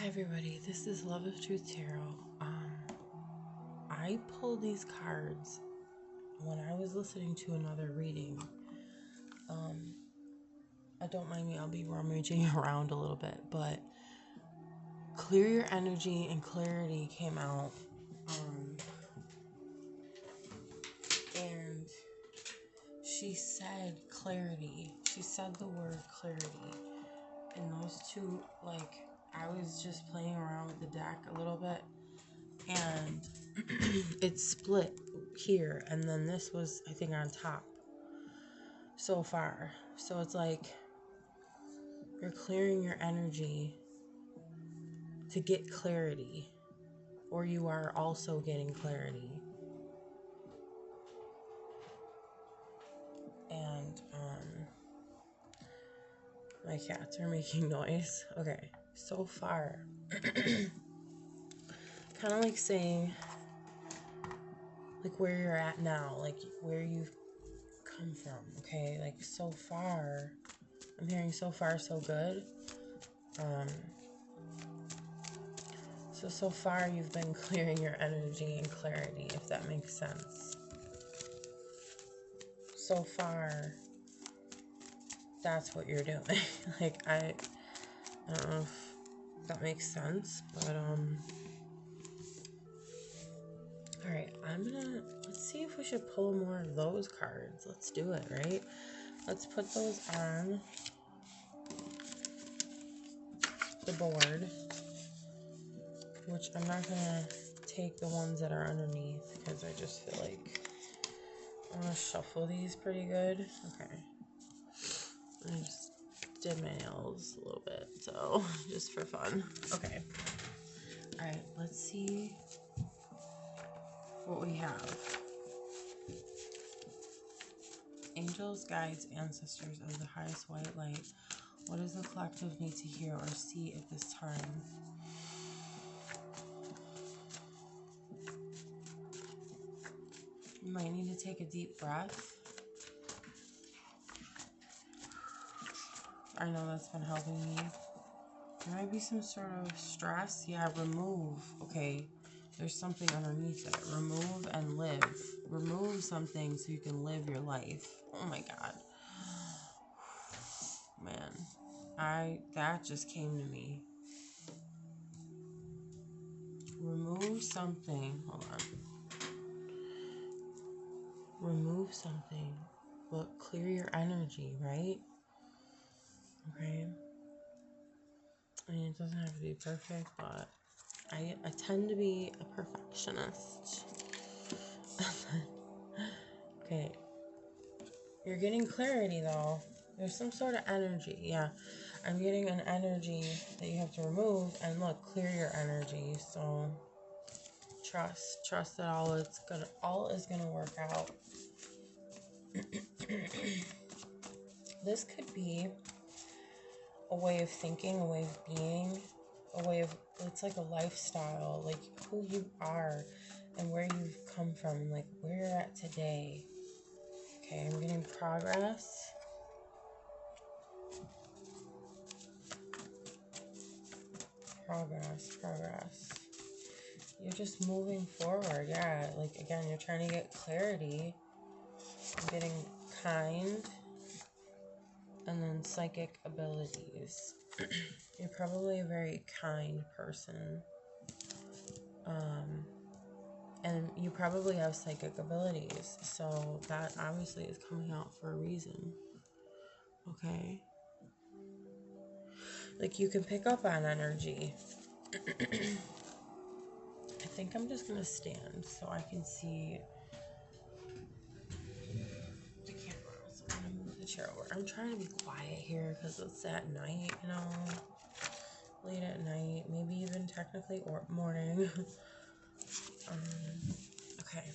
everybody, this is Love of Truth Tarot. I pulled these cards when I was listening to another reading. Don't mind me, I'll be rummaging around a little bit, but clear your energy and clarity came out. And she said clarity. She said the word clarity. And those two, I was just playing around with the deck a little bit, and it split here, and then this was, I think, on top so far. So it's like you're clearing your energy to get clarity, or you are also getting clarity. And my cats are making noise. Okay, so far kind of like saying like where you're at now, like where you've come from. Okay, like so far I'm hearing so far so good. So far you've been clearing your energy and clarity, if that makes sense. So far that's what you're doing. Like I don't know if that makes sense, but all right, let's see if we should pull more of those cards. Let's do it, right? Let's put those on the board, which I'm not gonna take the ones that are underneath because I just feel like I want to shuffle these pretty good. Okay, I just did my nails a little bit, so just for fun. Okay, all right, let's see what we have. Angels, guides, ancestors of the highest white light, what does the collective need to hear or see at this time? You might need to take a deep breath. I know that's been helping me. There might be some sort of stress. Yeah, remove. Okay, there's something underneath it. Remove and live. Remove something so you can live your life. Oh my God. Man, that just came to me. Remove something. Hold on. Remove something, but clear your energy, right? Okay. I mean, it doesn't have to be perfect, but I tend to be a perfectionist. Okay. You're getting clarity, though. There's some sort of energy. Yeah. I'm getting an energy that you have to remove, and look, clear your energy. So trust that all is gonna work out. This could be a way of thinking, a way of being, it's like a lifestyle, like who you are and where you've come from, like where you're at today. Okay, I'm getting progress. Progress. You're just moving forward. Yeah, like again, you're trying to get clarity. I'm getting kind. And then psychic abilities. You're probably a very kind person. And you probably have psychic abilities. So that obviously is coming out for a reason. Okay? Like you can pick up on energy. I think I'm just going to stand so I can see the camera. So I'm going to move the chair over. I'm trying to be quiet here because it's at night, you know. Late at night, maybe even technically or morning. Okay.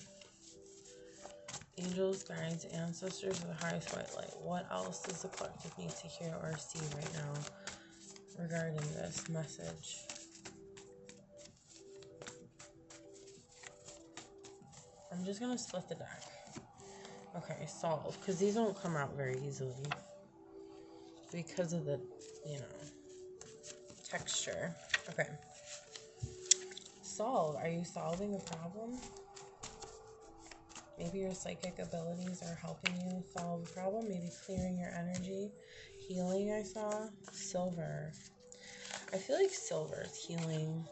Angels, guides, ancestors of the highest white light. What else does the collective need to hear or see right now regarding this message? I'm just gonna split the deck. Okay, solve, because these don't come out very easily because of the, texture. Okay. Solve. Are you solving a problem? Maybe your psychic abilities are helping you solve a problem. Maybe clearing your energy. Healing, I saw. Silver. I feel like silver is healing.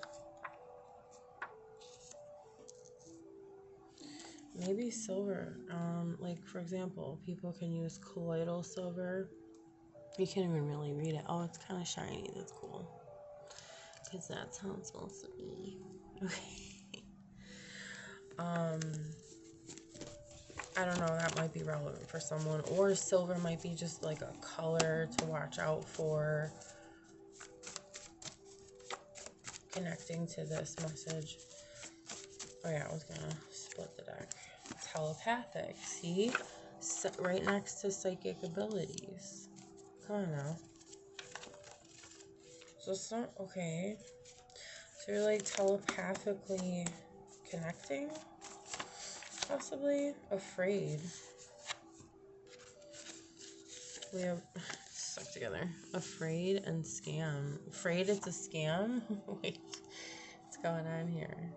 Maybe silver. Like, for example, people can use colloidal silver. You can't even really read it. Oh, it's kind of shiny. That's cool. Because that's how it's supposed to be. Okay. I don't know. That might be relevant for someone. Or silver might be just like a color to watch out for. Connecting to this message. Oh yeah, I was gonna split the deck. Telepathic. See? Right next to psychic abilities. Come on now. So it's not okay. So you're like telepathically connecting? Possibly? Afraid. We have stuck together. Afraid and scam. Afraid it's a scam? Wait. What's going on here?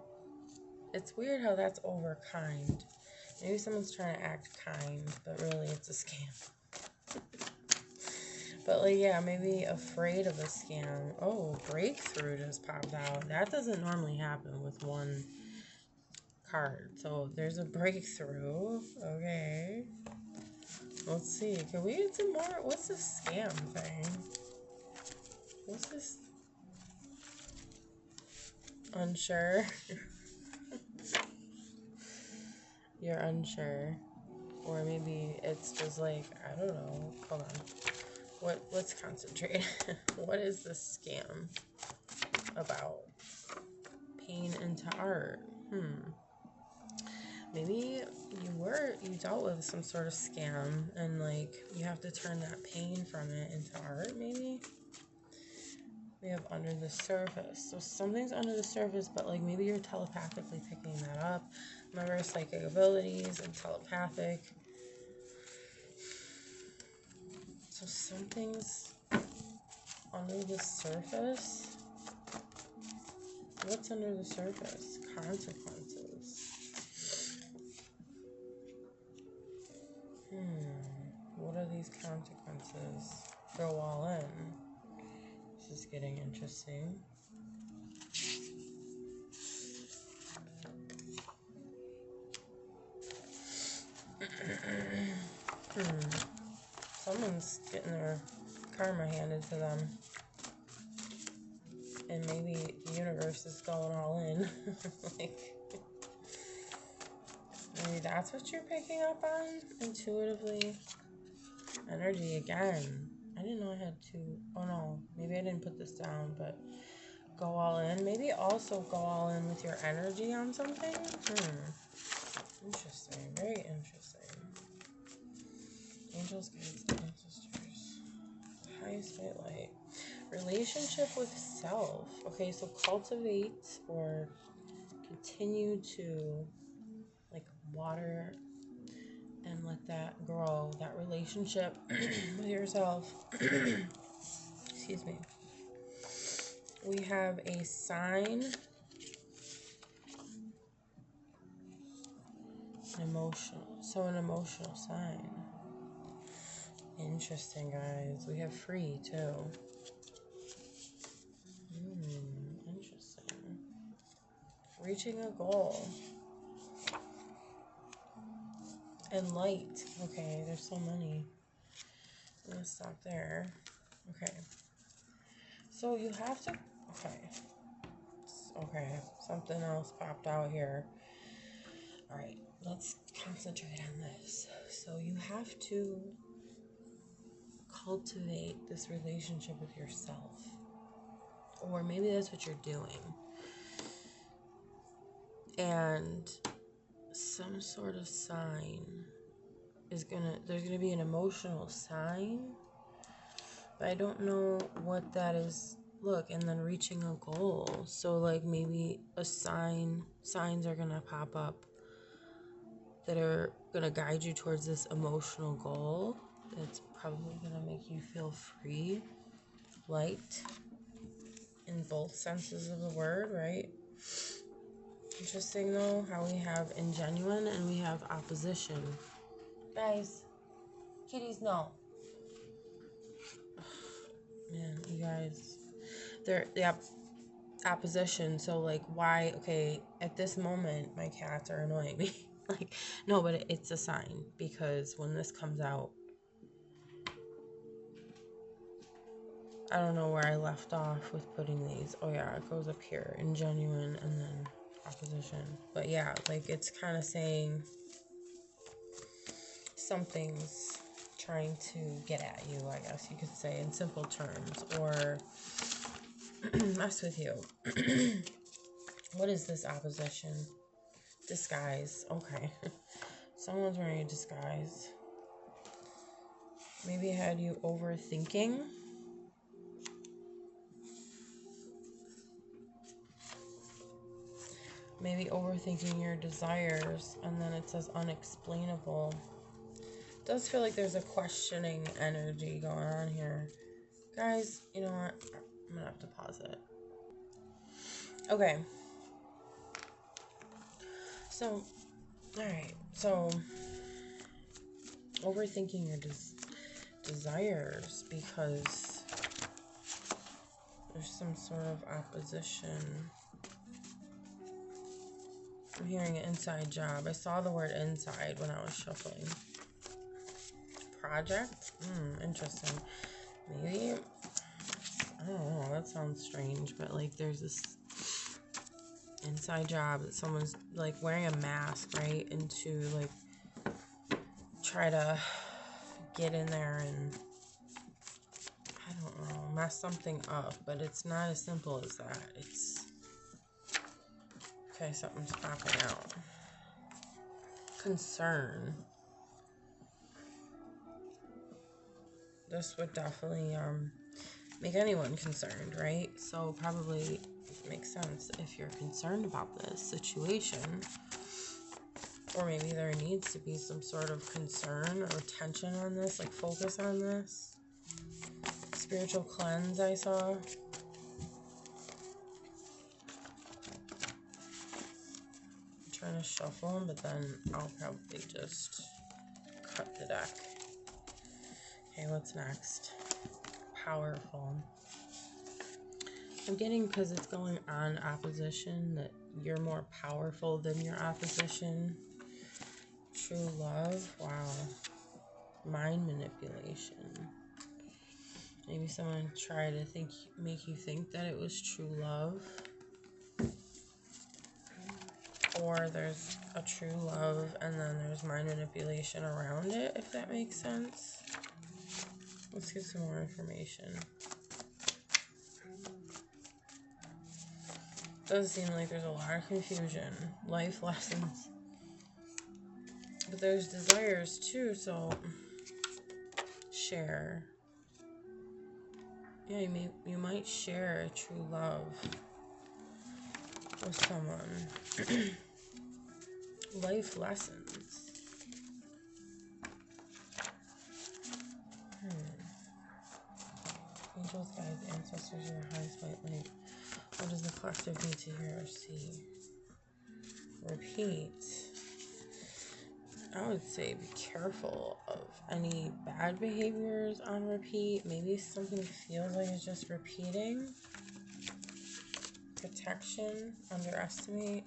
It's weird how that's over kind. Maybe someone's trying to act kind, but really it's a scam. But like, yeah, maybe afraid of a scam. Oh, breakthrough just popped out. That doesn't normally happen with one card. So there's a breakthrough. Okay. Let's see. Can we get some more? What's this scam thing? What's this? Unsure. You're unsure. Or maybe it's just like, I don't know. Hold on. Let's concentrate. What is this scam about? Pain into art. Maybe you dealt with some sort of scam and like you have to turn that pain from it into art, maybe? We have under the surface. So something's under the surface, but like maybe you're telepathically picking that up. Remember psychic abilities and telepathic. So something's under the surface. What's under the surface? Consequences. What are these consequences? Go all in. This is getting interesting. Someone's getting their karma handed to them. And maybe the universe is going all in. Like, maybe that's what you're picking up on intuitively. Energy again. I didn't know I had two. Oh no, maybe I didn't put this down, but go all in. Maybe also go all in with your energy on something. Interesting. Very interesting. Angels, guides, and ancestors. Highest white light. Relationship with self. Okay, so cultivate or continue to like water and let that grow, that relationship with yourself. Excuse me. We have a sign, emotional. So an emotional sign. Interesting, guys. We have free too. Interesting. Reaching a goal. And light. Okay, there's so many. I'm gonna stop there. Okay. So you have to. Okay. Okay. Something else popped out here. Alright, let's concentrate on this. So you have to cultivate this relationship with yourself. Or maybe that's what you're doing. And some sort of sign is there's gonna be an emotional sign, but I don't know what that is. Look, and then reaching a goal. So like maybe signs are gonna pop up that are gonna guide you towards this emotional goal. That's probably gonna make you feel free, light. in both senses of the word, right? Interesting though how we have ingenuine and we have opposition. Guys, kitties, no. Man, you guys, they're opposition. So like, why? Okay, at this moment, my cats are annoying me. Like, no, but it's a sign, because when this comes out, I don't know where I left off with putting these. Oh yeah, it goes up here, ingenuine, and then opposition. But yeah, like, it's kind of saying something's trying to get at you, I guess you could say, in simple terms, or mess with you. What is this opposition? Disguise. Okay. Someone's wearing a disguise. Maybe it had you overthinking. Maybe overthinking your desires, and then it says unexplainable. It does feel like there's a questioning energy going on here. Guys, you know what? I'm gonna have to pause it. Okay. So, alright. So, overthinking your desires because there's some sort of opposition. I'm hearing an inside job. I saw the word inside when I was shuffling. Project? Interesting. Maybe, I don't know, that sounds strange, but like there's this inside job that someone's like wearing a mask, right? And to like try to get in there and, I don't know, mess something up. But it's not as simple as that. It's, okay, something's popping out. Concern. This would definitely make anyone concerned, right? So probably makes sense if you're concerned about this situation, or maybe there needs to be some sort of concern or tension on this, like focus on this. Spiritual cleanse, I saw. I'm trying to shuffle them, but then I'll probably just cut the deck. Okay, what's next? Powerful. I'm getting, because it's going on opposition, that you're more powerful than your opposition. True love. Wow. Mind manipulation. Maybe someone tried to make you think that it was true love. Or there's a true love and then there's mind manipulation around it, if that makes sense. Let's get some more information. Does seem like there's a lot of confusion. Life lessons. But there's desires too, so share. Yeah, you might share a true love with someone. Life lessons. Angels, guides, ancestors, or the highest white light. What does the collective need to hear or see? Repeat. I would say be careful of any bad behaviors on repeat. Maybe something feels like it's just repeating. Protection. Underestimate.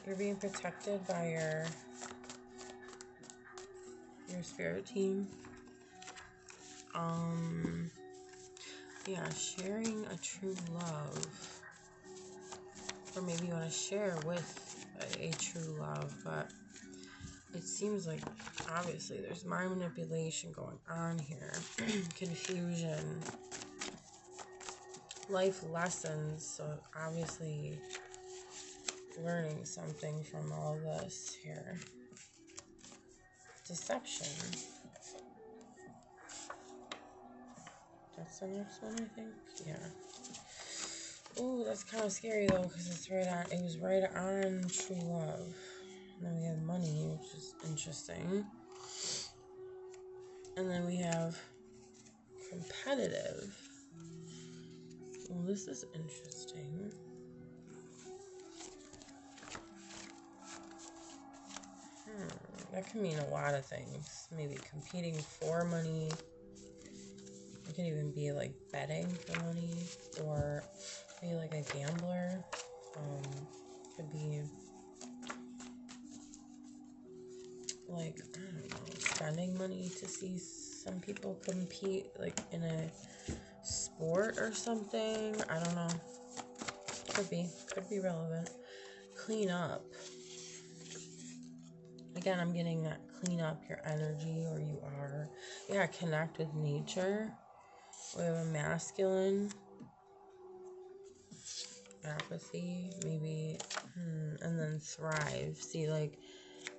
You're being protected by your spirit team. Yeah, sharing a true love. Or maybe you want to share with a true love, but it seems like obviously there's mind manipulation going on here. Confusion. Life lessons. So obviously learning something from all this here. Deception. That's the next one, I think. Yeah. Ooh, that's kind of scary though, because it's right on. It was right on true love. And then we have money, which is interesting. And then we have competitive. Well, this is interesting. That can mean a lot of things. Maybe competing for money. It could even be like betting for money, or maybe like a gambler. Could be like, I don't know, spending money to see some people compete, like in a sport or something. I don't know. Could be relevant. Clean up. Again, I'm getting that clean up your energy, or you are. Yeah, connect with nature. We have a masculine. Apathy, maybe, and then thrive. See, like,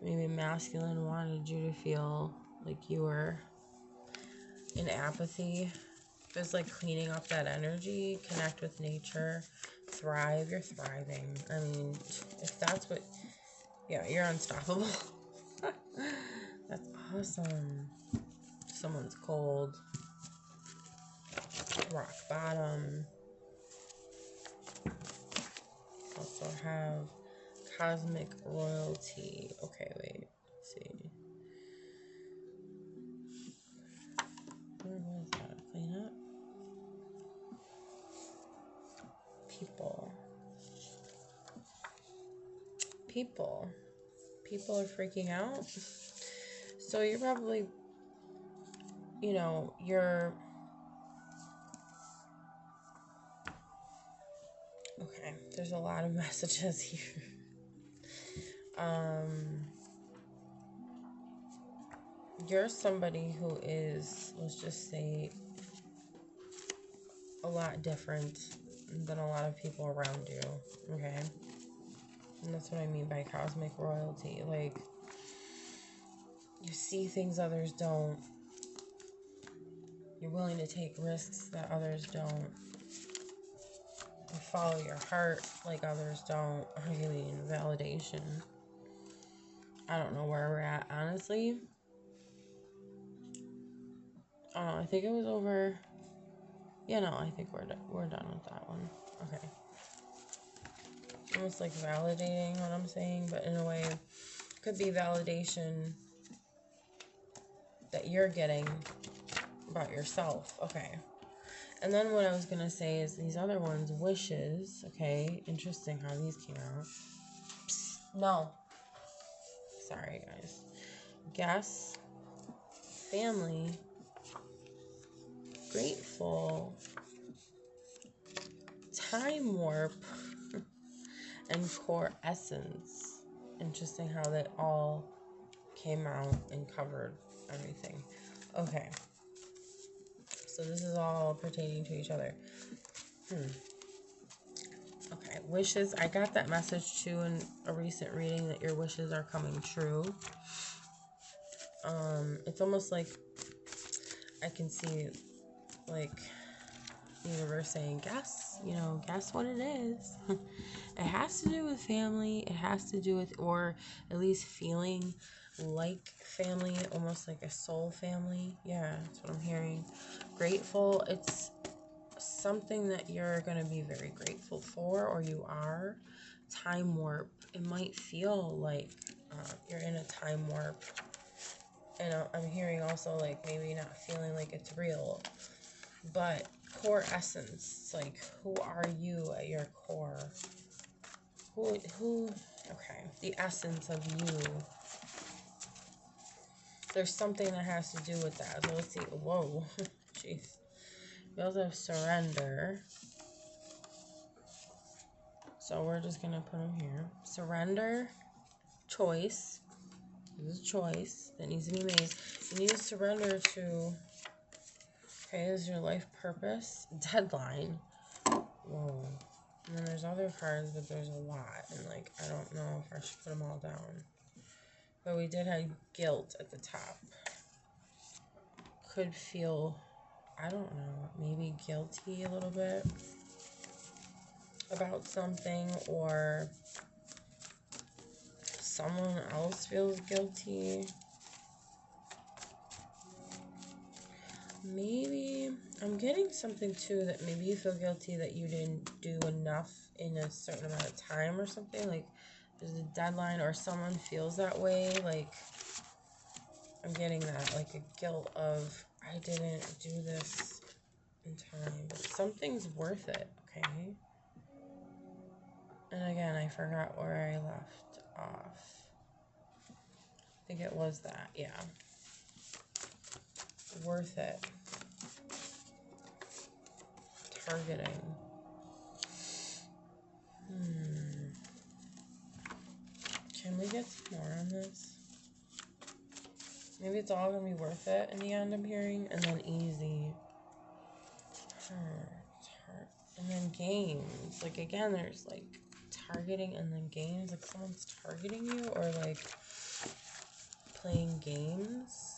maybe masculine wanted you to feel like you were in apathy. It's like cleaning up that energy, connect with nature, thrive. You're thriving. I mean, if that's what, yeah, you're unstoppable. That's awesome. Someone's cold. Rock bottom. Also have cosmic royalty. Okay, wait. Let's see. Where was that? Clean up. People are freaking out. So you're probably, you're okay. There's a lot of messages here. You're somebody who is, let's just say, a lot different than a lot of people around you. Okay. And that's what I mean by cosmic royalty. Like, you see things others don't. You're willing to take risks that others don't. You follow your heart like others don't. Really, in validation. I don't know where we're at, honestly. I think it was over. Yeah, no, I think we're done with that one. Okay. Almost like validating what I'm saying, but in a way, it could be validation that you're getting about yourself. Okay. And then what I was going to say is these other ones, wishes. Okay. Interesting how these came out. Psst, no. Sorry, guys. Guess. Family. Grateful. Time warp. And core essence. Interesting how they all came out and covered everything. Okay. So this is all pertaining to each other. Okay, wishes. I got that message too in a recent reading that your wishes are coming true. It's almost like I can see, like, the universe saying, guess what it is. It has to do with family. It has to do with, or at least feeling like family, almost like a soul family. Yeah, that's what I'm hearing. Grateful. It's something that you're going to be very grateful for, or you are. Time warp. It might feel like you're in a time warp. And I'm hearing also, like, maybe not feeling like it's real. But core essence. Like, who are you at your core? Who, okay. The essence of you. There's something that has to do with that. So let's see. Whoa. Jeez. We also have surrender. So we're just going to put them here. Surrender. Choice. This is a choice that needs to be made. You need to surrender to, okay, this is your life purpose. Deadline. Whoa. And then there's other cards, but there's a lot. And, like, I don't know if I should put them all down. But we did have guilt at the top. Could feel, I don't know, maybe guilty a little bit about something, or someone else feels guilty. Maybe I'm getting something too that maybe you feel guilty that you didn't do enough in a certain amount of time or something. Like there's a deadline or someone feels that way. Like I'm getting that, like a guilt of I didn't do this in time. But something's worth it, okay? And again, I forgot where I left off. I think it was that, yeah. Worth it. Targeting. Can we get some more on this? Maybe it's all gonna be worth it in the end, I'm hearing. And then easy. Hurt. And then games. Like, again, there's like targeting and then games. Like, someone's targeting you or like playing games.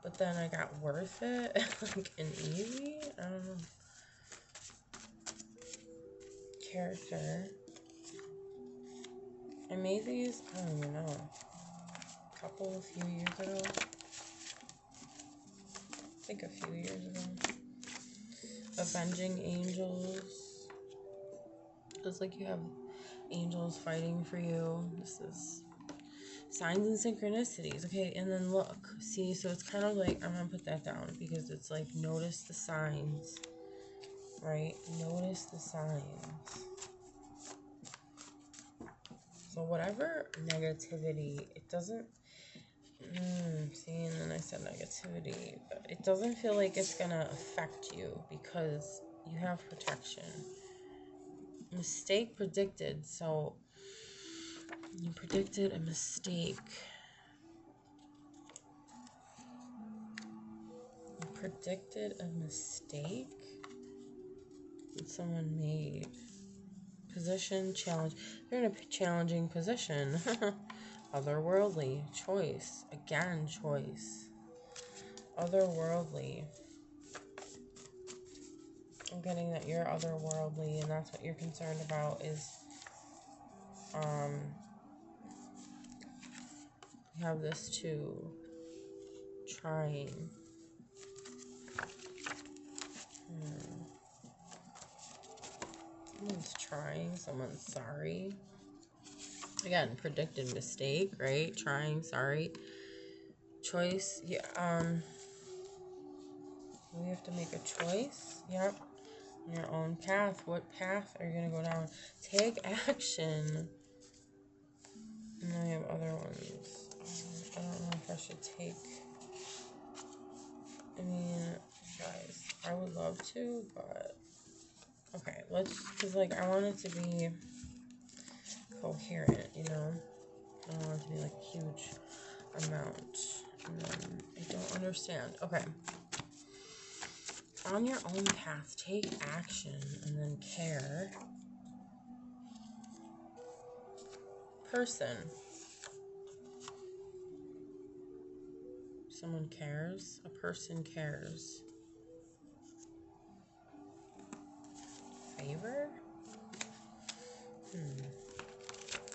But then I got worth it. Like, and easy. I don't know. Character. I made these, I don't even know, a few years ago. I think a few years ago. Avenging Angels. It's like you have angels fighting for you. This is signs and synchronicities. Okay, and then look. See, so it's kind of like, I'm going to put that down because it's like notice the signs. Right? Notice the signs. So whatever negativity, it doesn't, see, and then I said negativity, but it doesn't feel like it's gonna affect you because you have protection. Mistake predicted, so you predicted a mistake. You predicted a mistake that someone made. Position, challenge. You're in a challenging position. Otherworldly. Choice. Again, choice. Otherworldly. I'm getting that you're otherworldly and that's what you're concerned about is, you have this too. Trying. Someone's trying, someone's sorry. Again, predicted mistake, right? Trying, sorry. Choice, yeah, we have to make a choice. Yep. Your own path. What path are you gonna go down? Take action. And then we have other ones. I don't know if I should take. I mean, guys, I would love to, but okay, because like I want it to be coherent, you know? I don't want it to be like a huge amount. And then I don't understand. Okay. On your own path, take action and then care. Person. Someone cares. A person cares. Favor?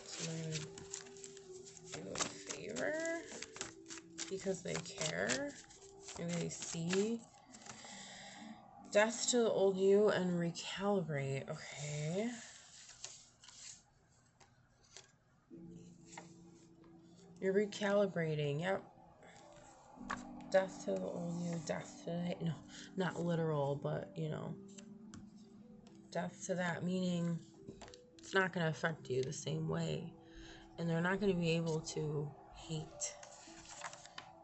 Someone gonna do a favor because they care. Maybe they see. Death to the old you and recalibrate. Okay. You're recalibrating. Yep. Death to the old you. Death to the... No, not literal, but, you know. Death to that, meaning it's not going to affect you the same way. And they're not going to be able to hate.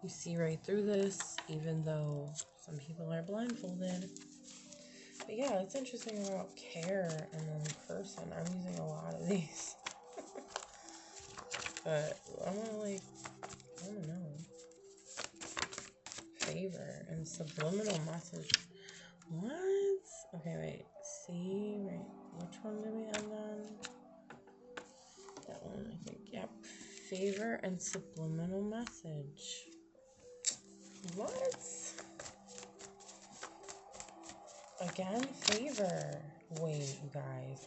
You see right through this, even though some people are blindfolded. But yeah, it's interesting about care and then person. I'm using a lot of these. But I'm gonna like, I don't know. Favor and subliminal message. What? Okay, wait. See, right. Which one did we end on? That one, I think. Yep. Favor and subliminal message. What? Again, favor. Wait, you guys.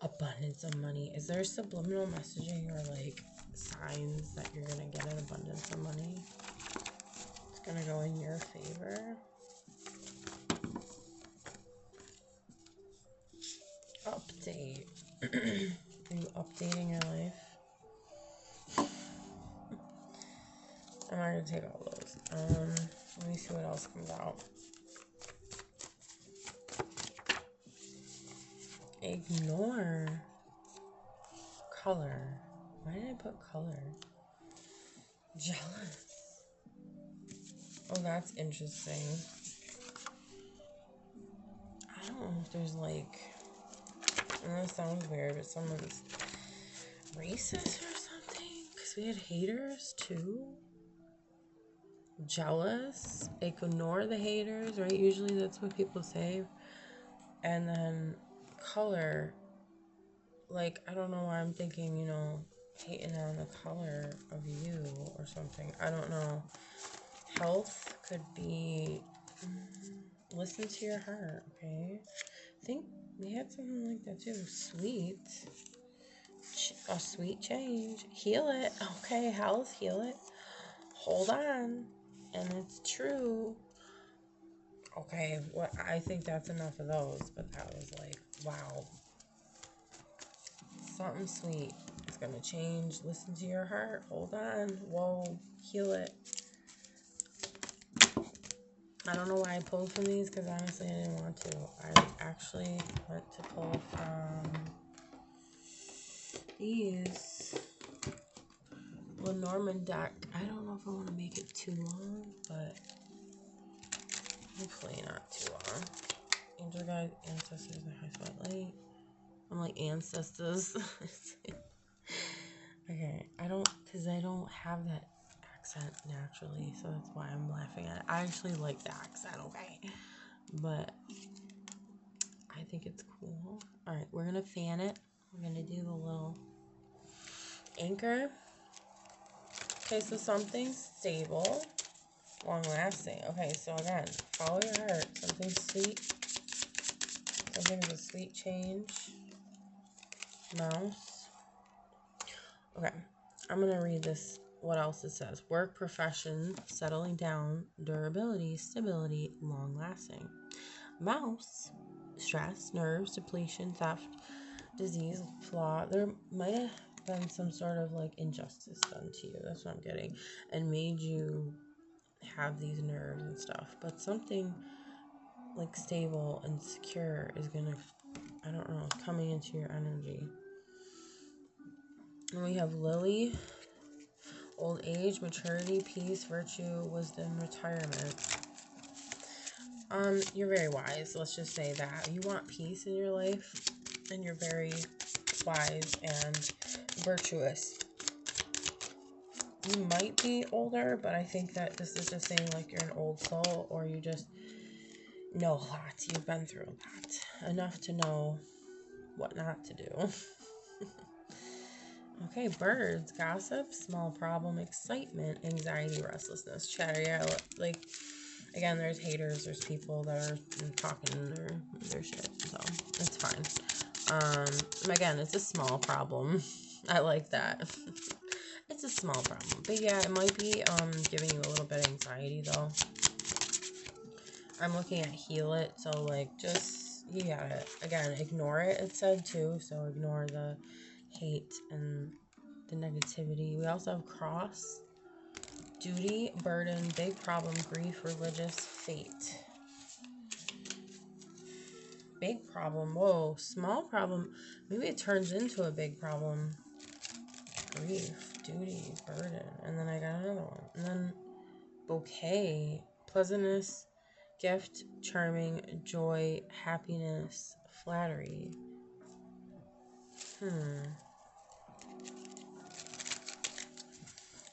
Abundance of money. Is there subliminal messaging or like signs that you're gonna get an abundance of money? It's gonna go in your favor. update. Are you updating your life? I'm not gonna take all those. Let me see what else comes out. Ignore color. Why did I put color? Jealous. Oh, that's interesting. I don't know if there's like, I know it sounds weird, but someone's racist or something. Because we had haters too. Jealous. Ignore the haters, right? Usually that's what people say. And then color. Like, I don't know why I'm thinking, you know, hating on the color of you or something. I don't know. Health could be listen to your heart, okay? I think we had something like that too. Sweet. A sweet change. Heal it. Okay, health, heal it. Hold on. And it's true. Okay, well, I think that's enough of those, but that was like, wow. Something sweet. It's gonna change. Listen to your heart. Hold on. Whoa. Heal it. I don't know why I pulled from these because honestly I didn't want to. I actually went to pull from these Lenormand deck. I don't know if I want to make it too long, but hopefully not too long. Angel guides, ancestors, and high spotlight. I'm like ancestors. Okay, I don't have that accent naturally, so that's why I'm laughing at it. I actually like the accent, okay? But I think it's cool. Alright, we're gonna fan it. We're gonna do the little anchor. Okay, so something stable, long lasting. Okay, so again, follow your heart. Something sweet. Something's a sweet change. Mouse. Okay, I'm gonna read this. What else it says? Work, profession, settling down, durability, stability, long lasting. Mouse, stress, nerves, depletion, theft, disease, flaw. There might have been some sort of like injustice done to you. That's what I'm getting. And made you have these nerves and stuff. But something like stable and secure is gonna, I don't know, coming into your energy. And we have Lily. Old age, maturity, peace, virtue, wisdom, retirement. You're very wise. Let's just say that. You want peace in your life, and you're very wise and virtuous. You might be older, but I think that this is just saying like you're an old soul, or you just know a lot. You've been through a lot. Enough to know what not to do. Okay, birds, gossip, small problem, excitement, anxiety, restlessness, chatter. Yeah, like, again, there's haters, there's people that are talking their shit, so it's fine. Again, it's a small problem. I like that. It's a small problem, but yeah, it might be giving you a little bit of anxiety though. I'm looking at heal it, so like just you gotta again ignore it. It said too, so ignore the hate and the negativity. We also have cross, duty, burden, big problem, grief, religious, fate. Big problem. Whoa, small problem. Maybe it turns into a big problem. Grief, duty, burden, and then I got another one. And then bouquet, pleasantness, gift, charming, joy, happiness, flattery.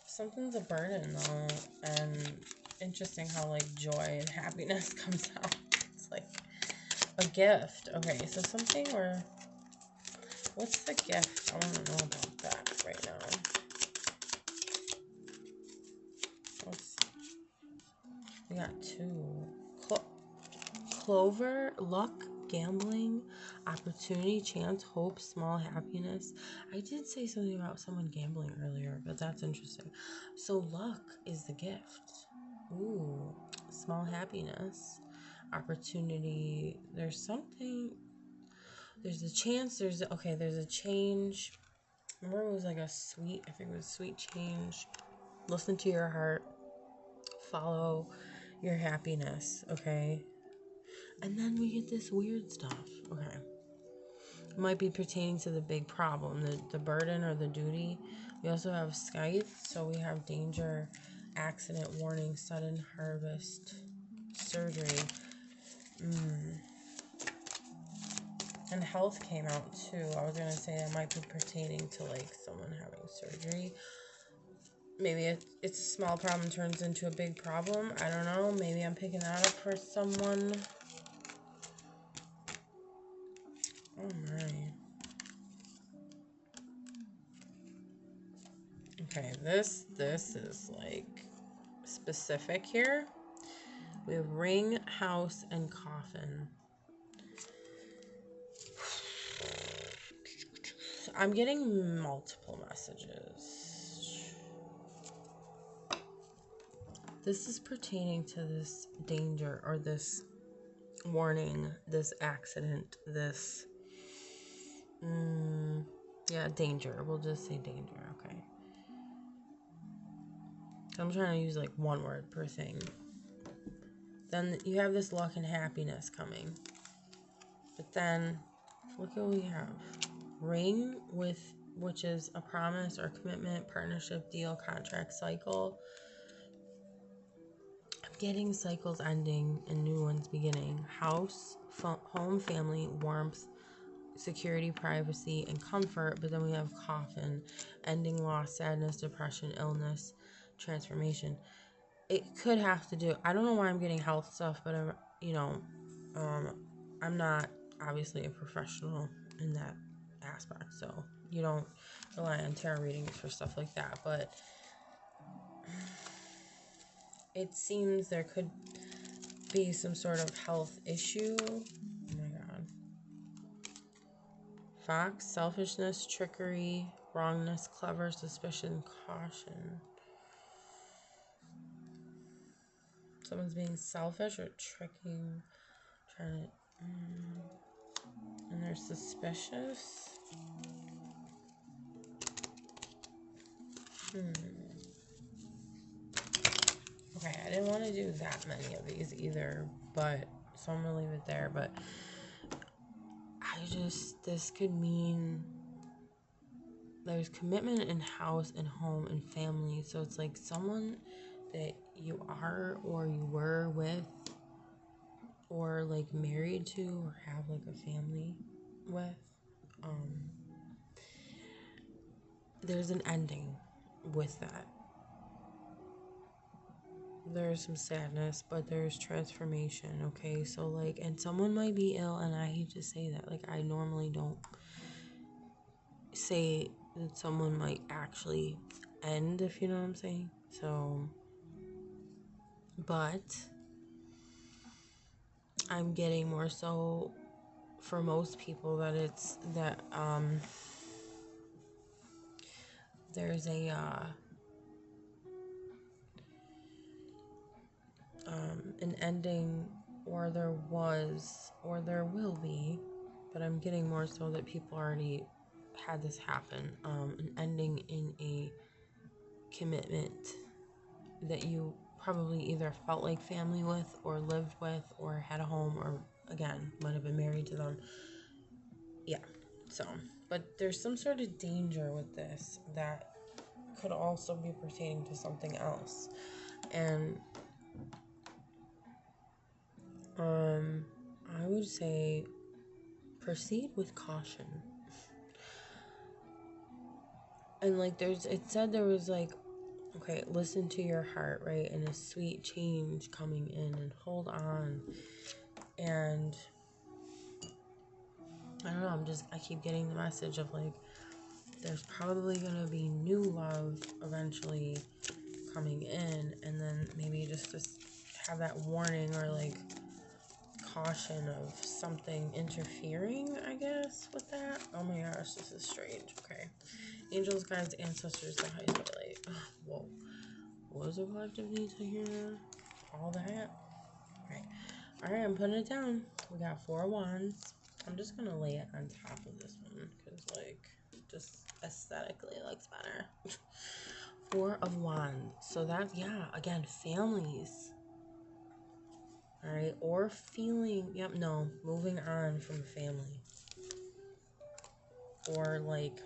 Something's a burden though, and interesting how like joy and happiness comes out. It's like a gift. Okay, so something where what's the gift? I want to know about that right now. We got two. Clover, luck, gambling, opportunity, chance, hope, small happiness. I did say something about someone gambling earlier, but that's interesting. So luck is the gift. Ooh, small happiness, opportunity. There's something. There's a chance, there's a change. Remember it was like a sweet, I think it was sweet change. Listen to your heart. Follow your happiness, okay? And then we get this weird stuff, okay? It might be pertaining to the big problem, the burden or the duty. We also have scythe, so we have danger, accident, warning, sudden harvest, surgery. And health came out too. I was going to say that might be pertaining to like someone having surgery. Maybe it's a small problem turns into a big problem. I don't know. Maybe I'm picking that up for someone. Oh my. Okay, this is like specific here. We have ring, house, and coffin. I'm getting multiple messages. This is pertaining to this danger or this warning, this accident, this danger. We'll just say danger, okay? I'm trying to use like one word per thing. Then you have this luck and happiness coming. But then look what we have. Ring, which is a promise or commitment, partnership, deal, contract, cycle. I'm getting cycles ending and new ones beginning. House, home, family, warmth, security, privacy, and comfort. But then we have coffin, ending, loss, sadness, depression, illness, transformation. It could have to do, I don't know why I'm getting health stuff, but I'm not obviously a professional in that aspect, so you don't rely on tarot readings for stuff like that, but it seems there could be some sort of health issue. Oh my god. Fox, selfishness, trickery, wrongness, clever, suspicion, caution. Someone's being selfish or tricking, trying to, and they're suspicious. Okay, I didn't want to do that many of these either, but so I'm gonna leave it there. But this could mean there's commitment in house and home and family. So it's like someone that you are or you were with or like married to or have like a family with. There's an ending with that. There's some sadness, but there's transformation, okay? So, like, and someone might be ill, and I hate to say that. Like, I normally don't say that someone might actually end, if you know what I'm saying. So, but I'm getting more so for most people that it's that, there's an ending, or there was, or there will be, but I'm getting more so that people already had this happen, an ending in a commitment that you probably either felt like family with or lived with or had a home or again might have been married to them. Yeah, so but there's some sort of danger with this that could also be pertaining to something else. And I would say proceed with caution. And like it said there was like, okay, listen to your heart, right? And a sweet change coming in, and hold on. And I don't know, I keep getting the message of like there's probably gonna be new love eventually coming in, and then maybe just have that warning or like caution of something interfering, I guess, with that. Oh my gosh, this is strange. Okay. Angels, guides, ancestors, the highest relate. Whoa. What does the collective need to hear? All that? Alright. Alright, I'm putting it down. We got 4 wands. I'm just gonna lay it on top of this one because, like, just aesthetically it looks better. Four of Wands. So that, yeah, again, families. All right, or feeling, yep, no, moving on from family. Or, like,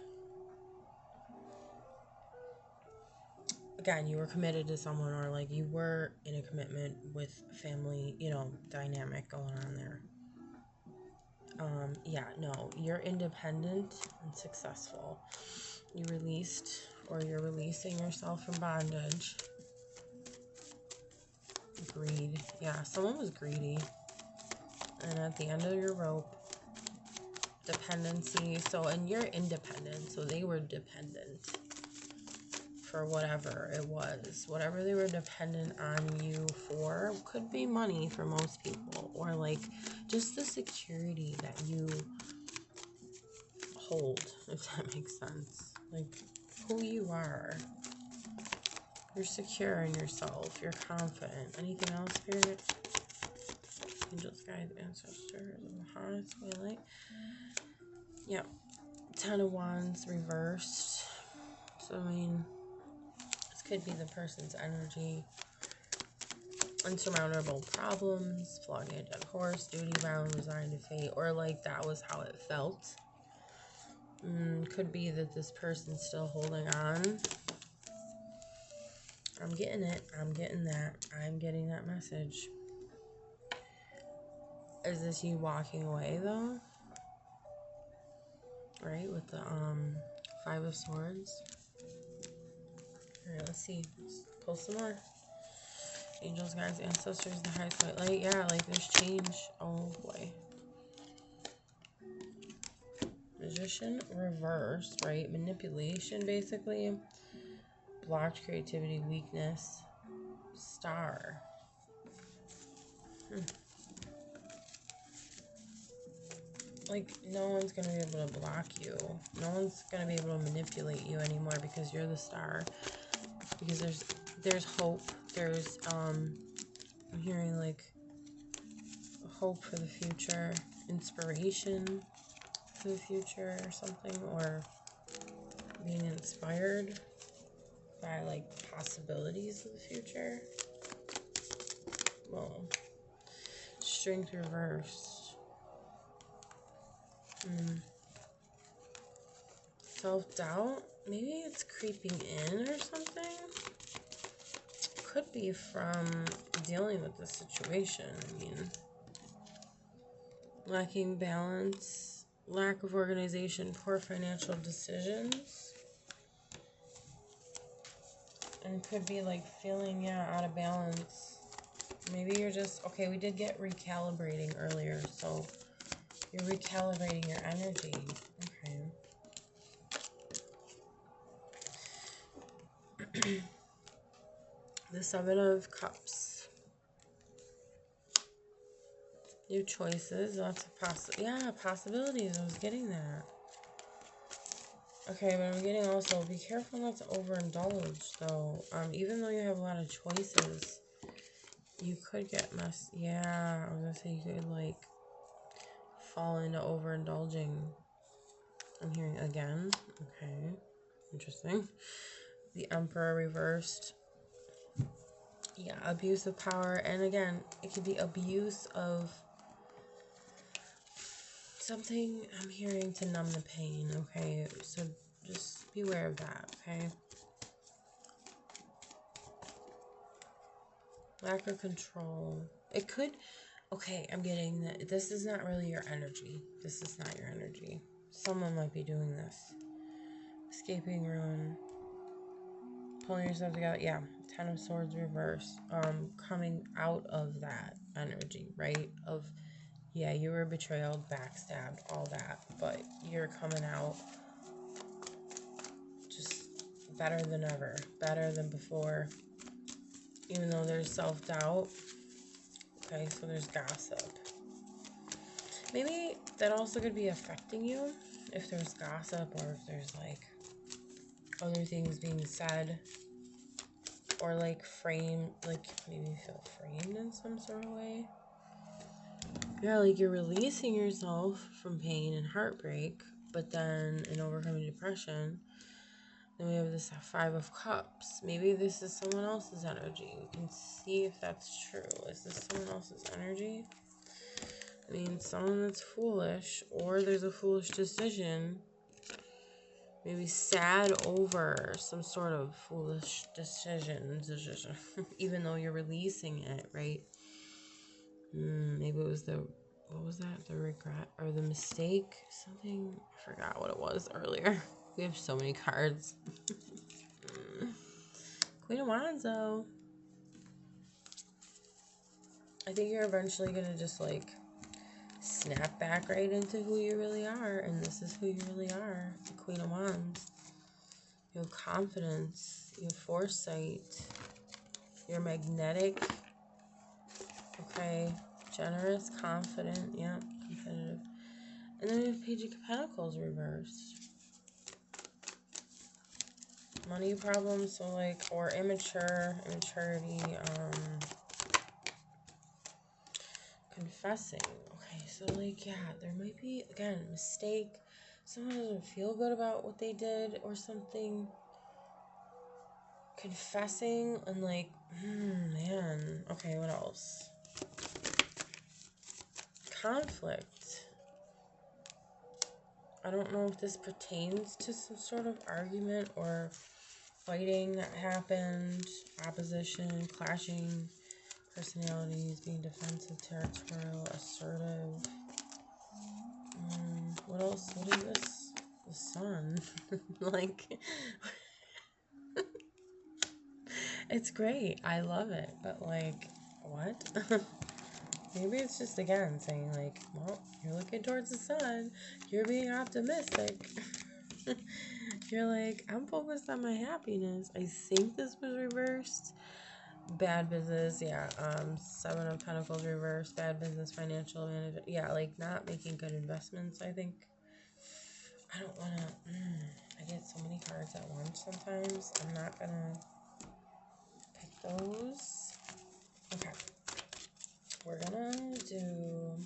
again, you were committed to someone, or, like, you were in a commitment with family, you know, dynamic going on there. Yeah, no, you're independent and successful. You released, or you're releasing yourself from bondage. Greed. Yeah, someone was greedy. And at the end of your rope, dependency. So, and you're independent, so they were dependent for whatever it was. Whatever they were dependent on you for could be money for most people, or like just the security that you hold, if that makes sense. Like who you are. You're secure in yourself. You're confident. Anything else, Spirit? Angels, guides, ancestors, and hearts, light. Yep. 10 of Wands reversed. So, I mean, this could be the person's energy. Insurmountable problems, flogging a dead horse, duty bound, resigned to fate, or like that was how it felt. Could be that this person's still holding on. I'm getting it. I'm getting that. I'm getting that message. Is this you walking away though? Right, with the 5 of Swords. Alright, let's see. Let's pull some more. Angels, guides, ancestors, the highest white light. Yeah, like there's change. Oh boy. Magician reversed, right? Manipulation, basically. Blocked creativity, weakness. Star. Like, no one's going to be able to block you. No one's going to be able to manipulate you anymore because you're the star. Because there's hope. There's, I'm hearing, like, hope for the future. Inspiration for the future or something. Or being inspired by, like, possibilities of the future. Well, strength reversed. Self-doubt? Maybe it's creeping in or something? Could be from dealing with the situation. I mean, lacking balance, lack of organization, poor financial decisions. And could be like feeling, out of balance. Maybe you're just, okay, we did get recalibrating earlier, so you're recalibrating your energy. Okay. The 7 of Cups. New choices, lots of possibilities. I was getting that. Okay, but I'm getting also, be careful not to overindulge, though. Even though you have a lot of choices, you could get messed. Yeah, I was gonna say you could, like, fall into overindulging. I'm hearing again. Okay, interesting. The Emperor reversed. Yeah, abuse of power. And again, it could be abuse of something. I'm hearing to numb the pain, okay? So just beware of that, okay? Lack of control. It could... Okay, I'm getting that. This is not really your energy. This is not your energy. Someone might be doing this. Escaping ruin. Pulling yourself together. Yeah, 10 of Swords reverse. Coming out of that energy, right? Of, yeah, you were betrayed, backstabbed, all that. But you're coming out just better than ever. Better than before. Even though there's self-doubt. Okay, so there's gossip. Maybe that also could be affecting you if there's gossip, or if there's like other things being said, or like maybe you feel framed in some sort of way. Yeah, like you're releasing yourself from pain and heartbreak, but then in overcoming depression, then we have this Five of Cups. Maybe this is someone else's energy. We can see if that's true. Is this someone else's energy? I mean, someone that's foolish, or there's a foolish decision. Maybe sad over some sort of foolish decision, even though you're releasing it, right? Maybe it was what was that? The regret or the mistake? Something, I forgot what it was earlier. We have so many cards. Queen of Wands, though. I think you're eventually going to just, like, snap back right into who you really are. And this is who you really are. The Queen of Wands. You have confidence. You have foresight. You're magnetic. Okay. Generous, confident. Yeah, competitive. And then we have Page of Pentacles reversed. Money problems, so like, or immaturity, confessing. Okay, so like, yeah, there might be, again, a mistake. Someone doesn't feel good about what they did or something. Confessing and like, man. Okay, what else? Conflict. I don't know if this pertains to some sort of argument or fighting that happened, opposition, clashing personalities, being defensive, territorial, assertive. What else? What is this? The sun. Like, it's great. I love it. But, like, what? Maybe it's just, again, saying, like, well, you're looking towards the sun. You're being optimistic. You're like, I'm focused on my happiness. I think this was reversed. Bad business, yeah. Seven of Pentacles reversed. Bad business, financial management. Yeah, like not making good investments, I think. I don't want to. I get so many cards at once sometimes. I'm not going to pick those. Okay. We're going to do.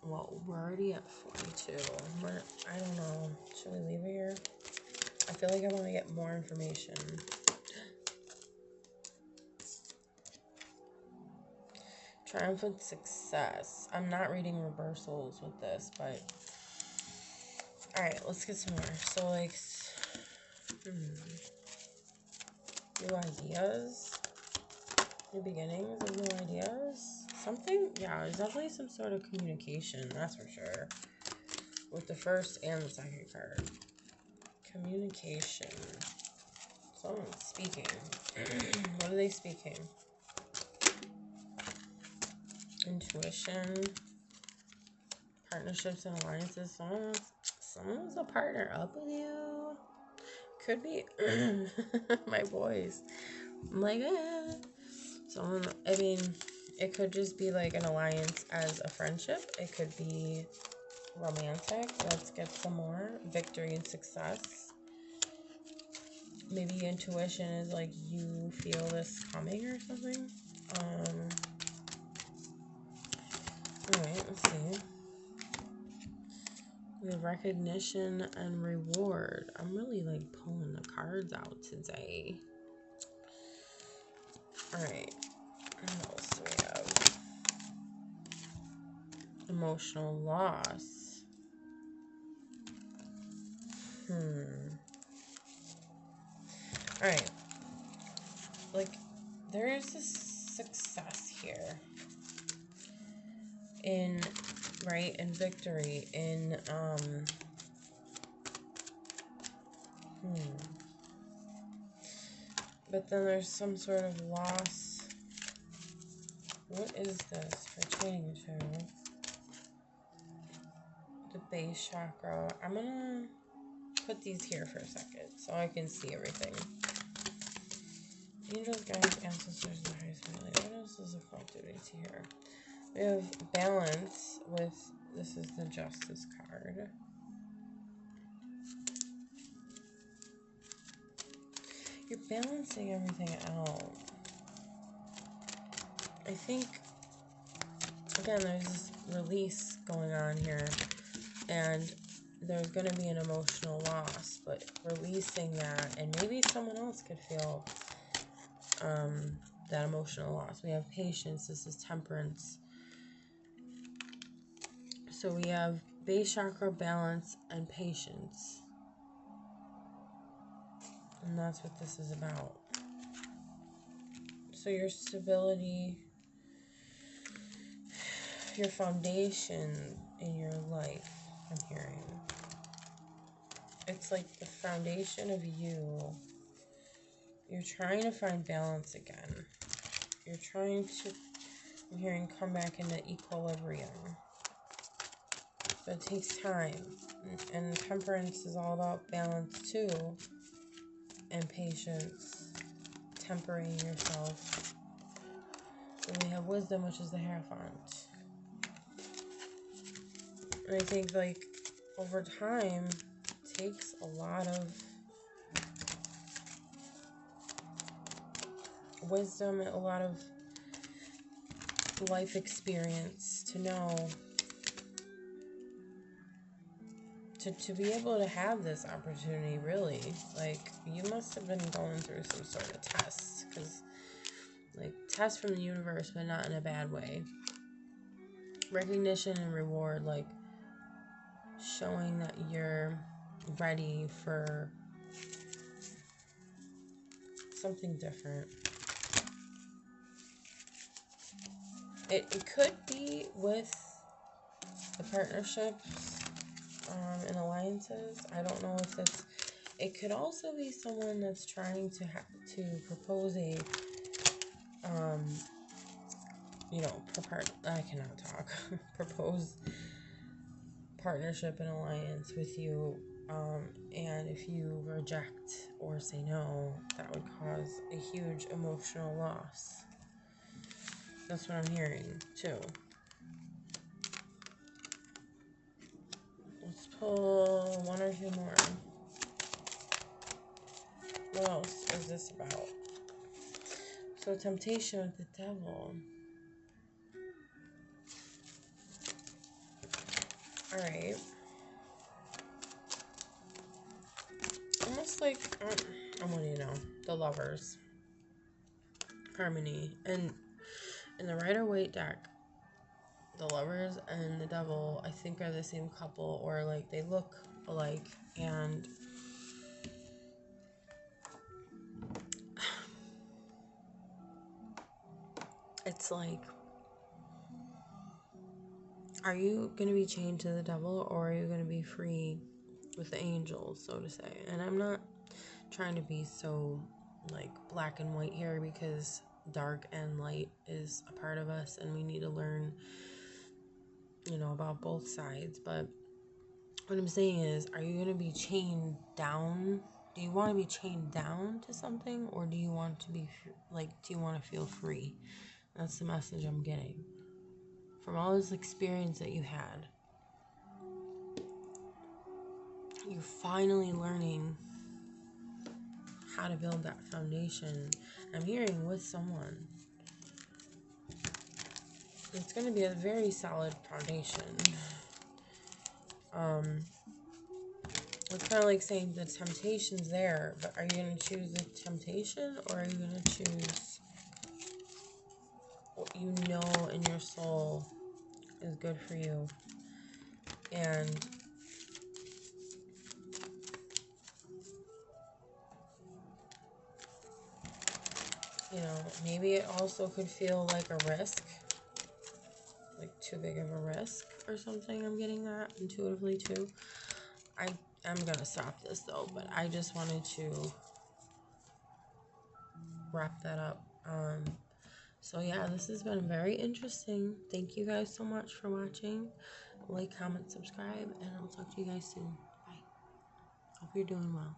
Well, we're already at 42. I don't know. Should we leave it here? I feel like I want to get more information. Triumphant success. I'm not reading reversals with this, but alright, let's get some more. So, like, new ideas, new beginnings, of new ideas. Something, yeah, there's definitely some sort of communication, that's for sure. With the first and the second card. Communication. Someone's speaking. What are they speaking? Intuition. Partnerships and alliances. Someone's a partner up with you. Could be my voice. I'm like, someone, I mean, it could just be like an alliance as a friendship. It could be romantic. Let's get some more. Victory and success. Maybe intuition is like you feel this coming or something. Alright, let's see. We have recognition and reward. I'm really like pulling the cards out today. Alright. What else do we have? Emotional loss. Alright. Like, there is a success here. In, right, in victory. In, But then there's some sort of loss. What is this pertaining to? The base chakra. I'm gonna put these here for a second so I can see everything. Angels, guides, ancestors, and highest family. What else is a duty here? We have balance with, this is the Justice card. You're balancing everything out. I think again, there's this release going on here, and there's going to be an emotional loss, but releasing that, and maybe someone else could feel that emotional loss. We have patience. This is temperance. So we have base chakra, balance, and patience. And that's what this is about. So your stability, your foundation in your life, I'm hearing. It's like the foundation of you. You're trying to find balance again. You're trying to, I'm hearing, come back into equilibrium. But it takes time. And temperance is all about balance too. And patience. Tempering yourself. And we have wisdom, which is the Hierophant. And I think, like, over time, it takes a lot of wisdom, a lot of life experience to know, to be able to have this opportunity, really. Like, you must have been going through some sort of tests, because, like, tests from the universe, but not in a bad way. Recognition and reward, like, showing that you're ready for something different. It could be with the partnerships and alliances. I don't know if it's... It could also be someone that's trying to propose a, I cannot talk. Propose partnership and alliance with you. And if you reject or say no, that would cause a huge emotional loss. That's what I'm hearing, too. Let's pull one or two more. What else is this about? So, temptation with the devil. Alright. Almost like, what do you know? The Lovers. Harmony. And in the Rider-Waite deck, the Lovers and the Devil, I think, are the same couple, or like they look alike, and it's like, are you going to be chained to the devil, or are you going to be free with the angels, so to say? And I'm not trying to be so like black and white here, because dark and light is a part of us, and we need to learn, about both sides. But what I'm saying is, are you going to be chained down? Do you want to be chained down to something, or do you want to be, do you want to feel free? That's the message I'm getting. From all this experience that you had, you're finally learning how to build that foundation. I'm hearing with someone. It's going to be a very solid foundation. It's kind of like saying the temptation's there, but are you going to choose the temptation, or are you going to choose what you know in your soul is good for you? And maybe it also could feel like a risk, like too big of a risk or something. I'm getting that intuitively too. I'm gonna stop this though, but I just wanted to wrap that up. So yeah, this has been very interesting. Thank you guys so much for watching. Like, comment, subscribe, and I'll talk to you guys soon. Bye. Hope you're doing well.